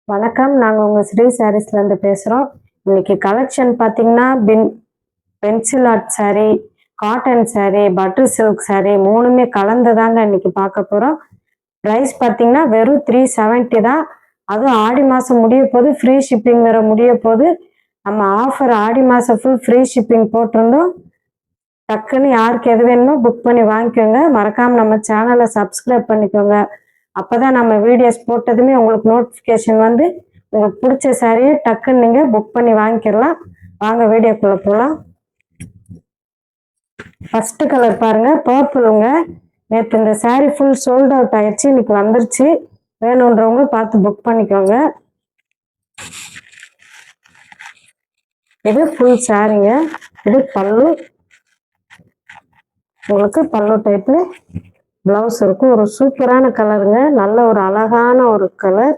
வணக்கம். நாங்கள் உங்கள் ஸ்ரீ சாரீஸ்லேருந்து பேசுகிறோம். இன்னைக்கு கலெக்ஷன் பார்த்தீங்கன்னா pencil art sari, cotton sari, butter silk sari மூணுமே கலந்து தாங்க இன்னைக்கு பார்க்க போகிறோம். ப்ரைஸ் பார்த்தீங்கன்னா வெறும் 370 தான். அதுவும் ஆடி மாதம் முடிய போது ஃப்ரீ ஷிப்பிங் வேறு முடிய போது. நம்ம ஆஃபர் ஆடி மாதம் ஃபுல் ஃப்ரீ ஷிப்பிங் போட்டிருந்தோம். டக்குன்னு யாருக்கு எது வேணுமோ புக் பண்ணி வாங்கிக்கோங்க. மறக்காமல் நம்ம சேனலை சப்ஸ்கிரைப் பண்ணிக்கோங்க. அப்போதான் நம்ம வீடியோஸ் போட்டதுமே உங்களுக்கு நோட்டிஃபிகேஷன் வந்து உங்களுக்கு பிடிச்ச சாரியை டக்குன்னு நீங்கள் புக் பண்ணி வாங்கிக்கலாம். வாங்க வீடியோக்குள்ளே போகலாம். ஃபஸ்ட்டு கலர் பாருங்கள், பர்பிளுங்க. நேற்று இந்த சாரீ ஃபுல் சோல்ட் அவுட் ஆயிடுச்சு, இன்னைக்கு வந்துருச்சு. வேணுன்றவங்க பார்த்து புக் பண்ணிக்கோங்க. இது ஃபுல் சாரீங்க. இது பல்லு. உங்களுக்கு பல்லு டைப்ல பிளவுஸ் இருக்கும். ஒரு சூப்பரான கலருங்க, நல்ல ஒரு அழகான ஒரு கலர்.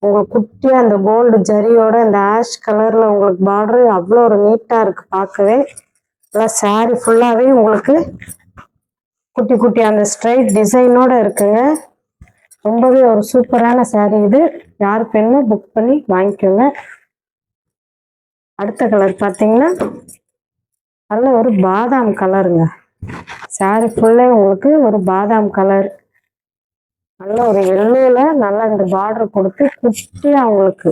உங்களுக்கு குட்டியா அந்த கோல்டு ஜரியோட இந்த ஆஷ் கலர்ல உங்களுக்கு பார்டர் அவ்வளோ ஒரு நீட்டா இருக்கு பார்க்கவே. எல்லாம் சாரி ஃபுல்லாவே உங்களுக்கு குட்டி குட்டி அந்த ஸ்ட்ரைட் டிசைனோட இருக்குங்க. ரொம்பவே ஒரு சூப்பரான சாரி இது. யாருக்கு வேணுமோ புக் பண்ணி வாங்கிக்கோங்க. அடுத்த கலர் பார்த்தீங்கன்னா நல்ல ஒரு பாதாம் கலருங்க. சாரி ஃபுல்லே உங்களுக்கு ஒரு பாதாம் கலர், நல்ல ஒரு எல்லோல நல்லா இந்த பார்டர் கொடுத்து குட்டியா உங்களுக்கு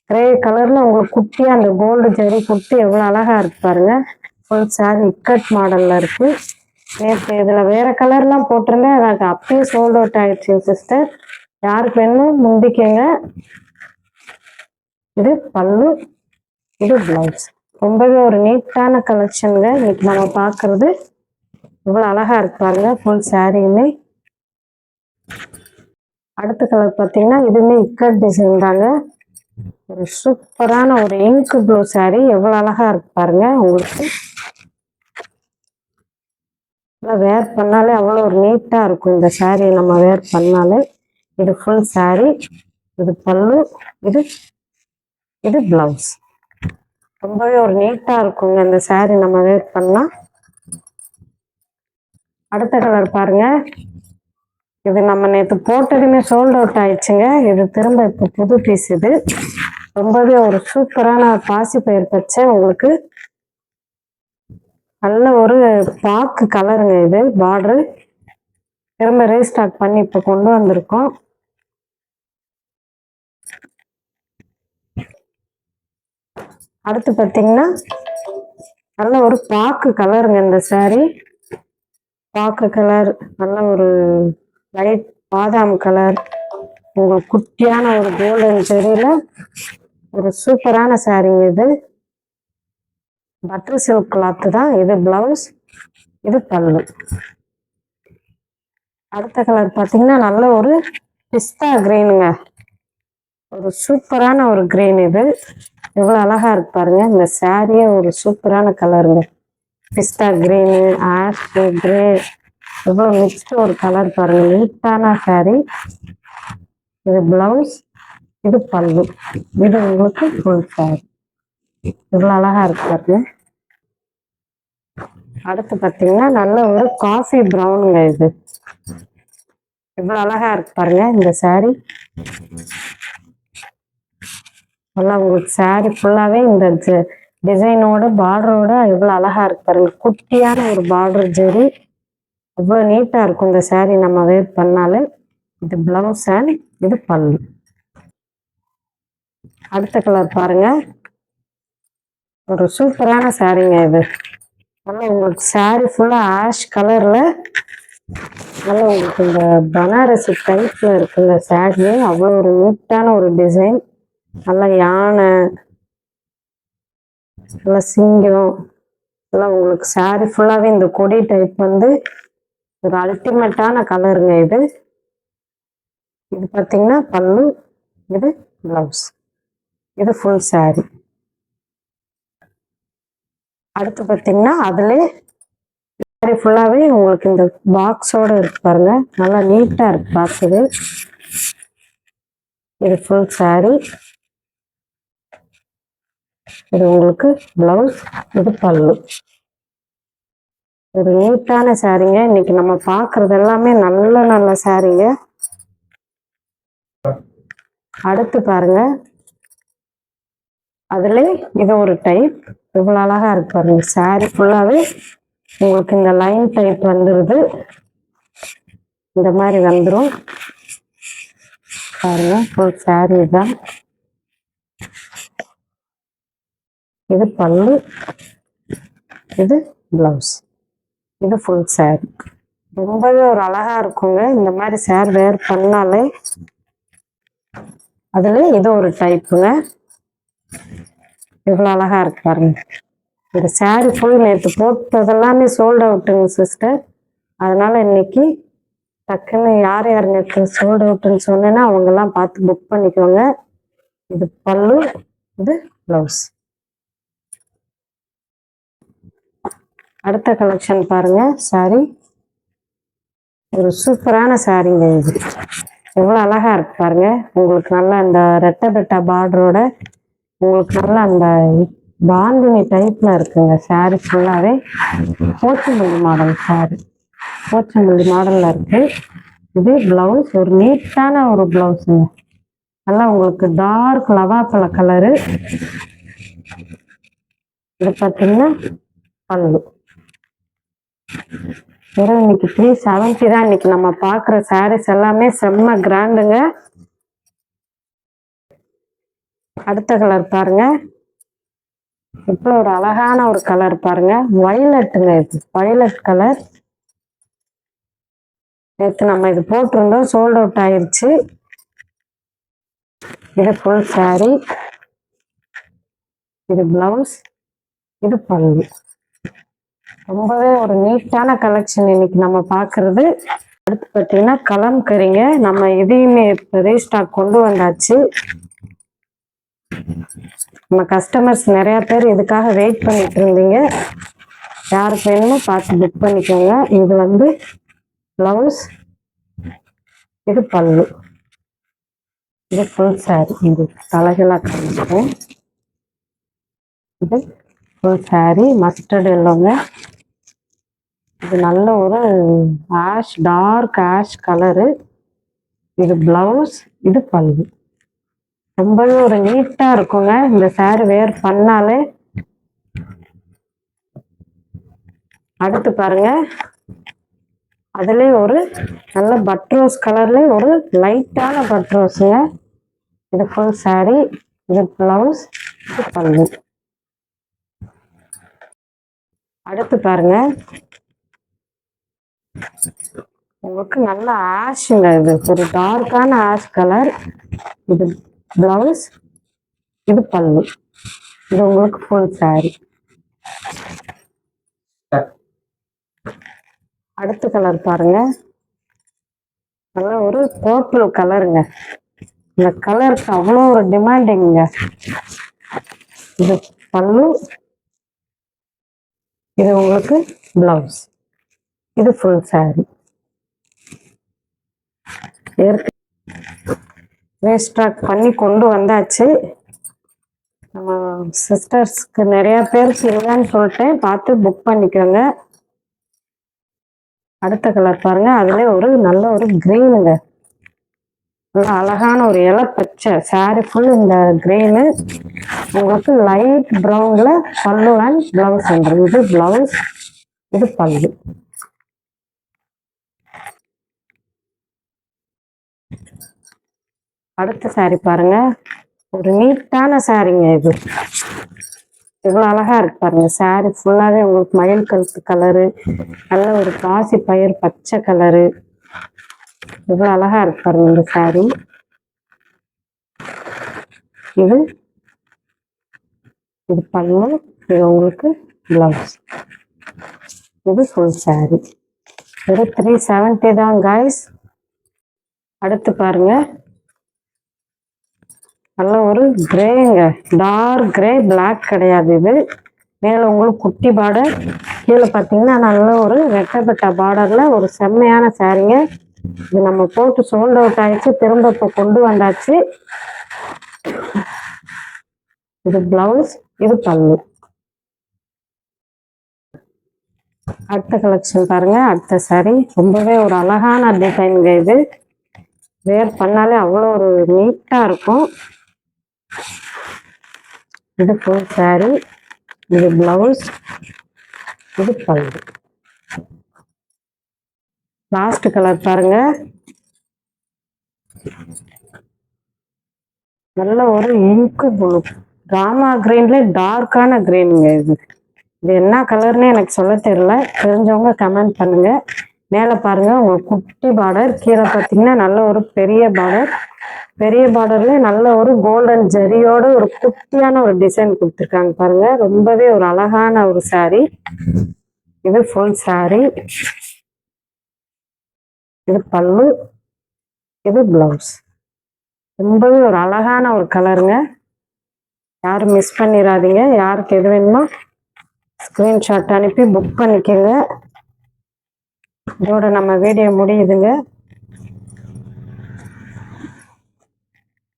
கிரே கலர்ல உங்களுக்கு குட்டியா அந்த கோல்டு ஜெரி கொடுத்து எவ்வளவு அழகா இருக்கு பாருங்க. ஃபுல் சாரி இக்கட் மாடல்ல இருக்கு. நேற்று இதுல வேற கலர்லாம் போட்டிருந்தேன், எனக்கு அப்படியே சோல்ட் அவுட் ஆயிடுச்சு சிஸ்டர். யாருக்கு வேணும் முந்திக்கங்க. இது பல்லு, இது பிளவுஸ். ரொம்பவே ஒரு நீட்டான கலெக்ஷனுங்க இன்னைக்கு நம்ம பார்க்கறது. இவ்வளோ அழகா இருக்கு பாருங்க ஃபுல் சாரியுமே. அடுத்த கலர் பார்த்தீங்கன்னா இதுவுமே இக்கட் டிசைன் தாங்க. ஒரு சூப்பரான ஒரு இங்க் ப்ளூ சாரி, எவ்வளோ அழகா இருக்கு பாருங்க. உங்களுக்கு வேர் பண்ணாலே அவ்வளோ ஒரு நீட்டா இருக்கும் இந்த சாரி நம்ம வேர் பண்ணாலே. இது ஃபுல் சாரி, இது பல்லு, இது இது பிளவுஸ். ரொம்பவே ஒரு நீட்டா இருக்குங்க இந்த சாரி நம்ம வேர் பண்ணா. அடுத்த கலர் பாருங்க. இது நம்ம நேற்று போட்டதுமே சோல்ட் அவுட் ஆயிடுச்சுங்க. இது திரும்ப இப்போ புது பீஸ். இது ரொம்பவே ஒரு சூப்பரான பாசி பயிர் பச்சை, உங்களுக்கு நல்ல ஒரு பாக்கு கலருங்க. இது பார்டரு திரும்ப ரீஸ்டார்ட் பண்ணி இப்போ கொண்டு வந்திருக்கோம். அடுத்து பார்த்தீங்கன்னா நல்ல ஒரு பாக்கு கலருங்க இந்த சாரி. பாக்கு கலர், நல்ல ஒரு லைட் பாதாம் கலர், உங்களுக்கு குட்டியான ஒரு கோல்டன் ஜெரியில ஒரு சூப்பரான சாரிங்க. இது பட்டர் சில்க் கிளாத் தான். இது பிளவுஸ், இது பல்லு. அடுத்த கலர் பார்த்தீங்கன்னா நல்ல ஒரு பிஸ்தா கிரீனுங்க. ஒரு சூப்பரான ஒரு கிரீன். இது எவ்வளோ அழகா இருக்கு பாருங்க. இந்த சாரியே ஒரு சூப்பரான கலருங்க. பிஸ்தா கிரீனு, ஆஷ் கிரே, எவ்வளோ மிக்ஸ்டு ஒரு கலர் பாருங்க. நீட்டான சாரி. இது பிளவுஸ், இது பல்லு, இது உங்களுக்கு ஃபுல் சாரி. இவ்வளோ அழகா இருக்கு பாருங்க. அடுத்து பார்த்தீங்கன்னா நல்ல ஒரு காஃபி ப்ரௌனுங்க. இது இவ்வளோ அழகா இருக்கு பாருங்க இந்த சாரி. நல்லா உங்களுக்கு சாரி ஃபுல்லாவே இந்த டிசைனோட பார்டரோட எவ்வளோ அழகா இருக்கு பாருங்க. குட்டியான ஒரு பார்டர் ஜெரி, எவ்வளோ நீட்டா இருக்கும் இந்த சாரி நம்ம வேர் பண்ணாலே. இது பிளவுஸ் அண்ட் இது பல்லு. அடுத்த கலர் பாருங்க. ஒரு சூப்பரான சாரிங்க. இது நல்லா உங்களுக்கு சாரி ஃபுல்லா ஆஷ் கலர்ல நல்லா உங்களுக்கு இந்த பனாரசி டைப்ல இருக்கு இந்த சாரியே. அவ்வளோ ஒரு நீட்டான ஒரு டிசைன். நல்லா யானை, நல்லா சிங்கம், எல்லாம் உங்களுக்கு சாரி ஃபுல்லாவே இந்த கொடி டைப் வந்து ஒரு அல்டிமேட்டான கலருங்க. இது இது பார்த்தீங்கன்னா பல்லு, இது பிளவுஸ், இது ஃபுல் சாரி. அடுத்து பார்த்தீங்கன்னா அதுல சாரி ஃபுல்லாவே உங்களுக்கு இந்த பாக்ஸோட இருக்கு பாருங்க. நல்லா நீட்டா இருக்கு பார்க்குது. இது ஃபுல் சாரி, இது உங்களுக்கு பிளவுஸ், இது பல்லு. ஒரு நீட்டான சாரிங்க. இன்னைக்கு நம்ம பார்க்கறது எல்லாமே நல்ல நல்ல சாரிங்க. அடுத்து பாருங்க, அதுல இது ஒரு டைப். இவ்வளவு அழகா இருக்கு பாருங்க. சாரி ஃபுல்லாவே உங்களுக்கு இந்த லைன் டைப் வந்துருது. இந்த மாதிரி வந்துடும் பாருங்க. ஃபுல் சாரி தான். இது பல்லு, இது பிளவுஸ், இது ஃபுல் சாரி. ரொம்பவே ஒரு அழகா இருக்குங்க இந்த மாதிரி சாரி வேர் பண்ணாலே. அதுல இது ஒரு டைப்புங்க. இவ்வளவு அழகா இருக்கு பாருங்க. இந்த சாரி ஃபுல் நேற்று போட்டதெல்லாமே சோல்ட் அவுட்டுங்க சிஸ்டர். அதனால இன்னைக்கு டக்குன்னு யார் யார் நேற்று சோல்ட் அவுட்டுன்னு சொன்னேன்னா அவங்கெல்லாம் பார்த்து புக் பண்ணிக்கோங்க. இது பல்லு, இது பிளவுஸ். அடுத்த கலெக்ஷன் பாருங்க. சாரி ஒரு சூப்பரான சாரிங்க. இது எவ்வளவு அழகா இருக்கு பாருங்க. உங்களுக்கு நல்லா அந்த ரெட்டை பெட்டா பார்டரோட உங்களுக்கு நல்லா அந்த பாந்தினி டைப்ல இருக்குங்க. சாரி ஃபுல்லாவே போச்சம்பள்ளி மாடல் சாரி, போச்சம்பள்ளி மாடல்ல இருக்கு. இது பிளவுஸ், ஒரு நீட்டான ஒரு பிளவுஸுங்க. நல்லா உங்களுக்கு டார்க் லவாப்பழ கலரு. இது பார்த்தீங்கன்னா பல்லு. வெறும் இன்னைக்கு 370 தான். இன்னைக்கு நம்ம பாக்குற சாரீஸ் எல்லாமே செம்ம கிராண்டுங்க. அடுத்த கலர் பாருங்க. இப்போ ஒரு அழகான ஒரு கலர் பாருங்க. வயலட்டுங்க. இது வயலட் கலர். நேற்று நம்ம இது போட்டிருந்தோம், சோல்ட் அவுட் ஆயிருச்சு. இது ஃபுல் சாரி, இது பிளவுஸ், இது பல்லு. ரொம்பவே ஒரு நீட்டான கலெக்ஷன் இன்னைக்கு நம்ம பாக்குறது. அடுத்து பார்த்தீங்கன்னா கலம்கரிங்க. நம்ம இதையுமே ரீஸ்டாக் கொண்டு வந்தாச்சு. நம்ம கஸ்டமர்ஸ் நிறைய பேர் இதுக்காக வெயிட் பண்ணிட்டு இருந்தீங்க. யாருக்கு வேணுமோ பார்த்து புக் பண்ணிக்கோங்க. இது வந்து பிளவுஸ், இது பல்லு, இது ஃபுல் சாரி. இது தலைகளா காமிச்சிட்டேன். இது ஃபுல் சாரி மஸ்டர்ட் எல்லோங்க. இது நல்ல ஒரு ஆஷ், டார்க் ஆஷ் கலரு. இது பிளவுஸ், இது பல்லு. ரொம்பவே ஒரு நீட்டா இருக்குங்க இந்த சாரி வேர் பண்ணாலே. அடுத்து பாருங்க, அதுலயே ஒரு நல்ல பட்ரோஸ் கலர்ல ஒரு லைட்டான பட்ரோஸுங்க. இது ஃபுல் சாரி, இது பிளவுஸ், இது பல்லு. அடுத்து பாருங்க, உங்களுக்கு நல்ல ஆஷுங்க. இது ஒரு டார்க்கான ஆஷ் கலர். இது பிளவுஸ், இது பல்லு, இது உங்களுக்கு ஃபுல் சாரி. அடுத்த கலர் பாருங்க. நல்ல ஒரு பர்பிள் கலருங்க. இந்த கலருக்கு அவ்வளோ ஒரு டிமாண்டிங்க. இது பல்லு, இது உங்களுக்கு பிளவுஸ், இது ஃபுல் சாரி. ரீஸ்டாக் பண்ணி கொண்டு வந்தாச்சு. நம்ம சிஸ்டர்ஸ்க்கு நிறைய பேருக்கு இல்லைன்னு சொல்லிட்டேன், பார்த்து புக் பண்ணிக்கோங்க. அடுத்த கலர் பாருங்க. அதுல ஒரு நல்ல ஒரு கிரீனுங்க. நல்ல அழகான ஒரு இலை பச்சை சாரி ஃபுல் இந்த கிரீனு. உங்களுக்கு லைட் ப்ரௌன்ல பல்லு அண்ட் பிளவுஸ் வந்துடும். இது பிளவுஸ், இது பல்லு. அடுத்த சாரி பாருங்க. ஒரு நீட்டான சாரிங்க. இது இவ்வளவு அழகா இருக்கு பாருங்க. சாரி ஃபுல்லாவே உங்களுக்கு மயில் கழுத்து கலரு, நல்ல ஒரு பாசி பயிர் பச்சை கலரு. இவ்வளவு அழகா இருக்கு பாருங்க இந்த சாரி. இது இது பல்லு, இது உங்களுக்கு பிளவுஸ், இது ஃபுல் சாரி. இது 370 தான் கைஸ். அடுத்து பாருங்க, நல்ல ஒரு கிரேங்க. டார்க் கிரே, பிளாக் கிடையாது. இது மேல உங்களுக்கு குட்டி பார்டர், கீழே பார்த்தீங்கன்னா நல்ல ஒரு ரெட்டப்பட்ட பார்டர்ல ஒரு செம்மையான சாரிங்க. இது நம்ம போட்டு சோல்ட் அவுட் ஆயிடுச்சு, திரும்ப இப்போ கொண்டு வந்தாச்சு. இது பிளவுஸ், இது பல்லு. அடுத்த கலெக்ஷன் பாருங்க. அடுத்த சாரி ரொம்பவே ஒரு அழகான டிசைனுங்க. இது வேர் பண்ணாலே அவ்வளோ ஒரு நீட்டா இருக்கும். இது ஃபுல் saree, இது பிளவுஸ், இது பல்லு. லாஸ்ட் கலர் பாருங்க, நல்ல ஒரு இங்கு ப்ளூ, ராமா கிரீன்ல டார்க்கான கிரீனுங்க. இது என்ன கலர்னு எனக்கு சொல்ல தெரியல, தெரிஞ்சவங்க கமெண்ட் பண்ணுங்க. மேலே பாருங்க உங்களுக்கு குட்டி பார்டர், கீழே பார்த்தீங்கன்னா நல்ல ஒரு பெரிய பார்டர். பெரிய பார்டர்ல நல்ல ஒரு கோல்டன் ஜரியோட ஒரு குட்டியான ஒரு டிசைன் கொடுத்துருக்காங்க பாருங்க. ரொம்பவே ஒரு அழகான ஒரு saree. இது ஃபுல் saree, இது பல்லு, இது பிளவுஸ். ரொம்பவே ஒரு அழகான ஒரு கலருங்க. யாரும் மிஸ் பண்ணிடாதீங்க. யாருக்கு எது வேணுமோ ஸ்கிரீன்ஷாட் அனுப்பி புக் பண்ணிக்கோங்க. இதோட நம்ம வீடியோ முடியுதுங்க.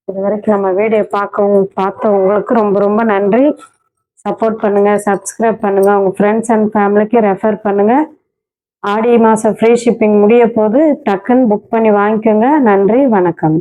இது வரைக்கும் நம்ம வீடியோ பார்த்தவங்களுக்கு ரொம்ப ரொம்ப நன்றி. சப்போர்ட் பண்ணுங்க, சப்ஸ்கிரைப் பண்ணுங்க, உங்க ஃப்ரெண்ட்ஸ் அண்ட் ஃபேமிலிக்கு ரெஃபர் பண்ணுங்க. ஆடி மாதம் ஃப்ரீ ஷிப்பிங் முடிய போது டக்குன்னு புக் பண்ணி வாங்கிக்கோங்க. நன்றி, வணக்கம்.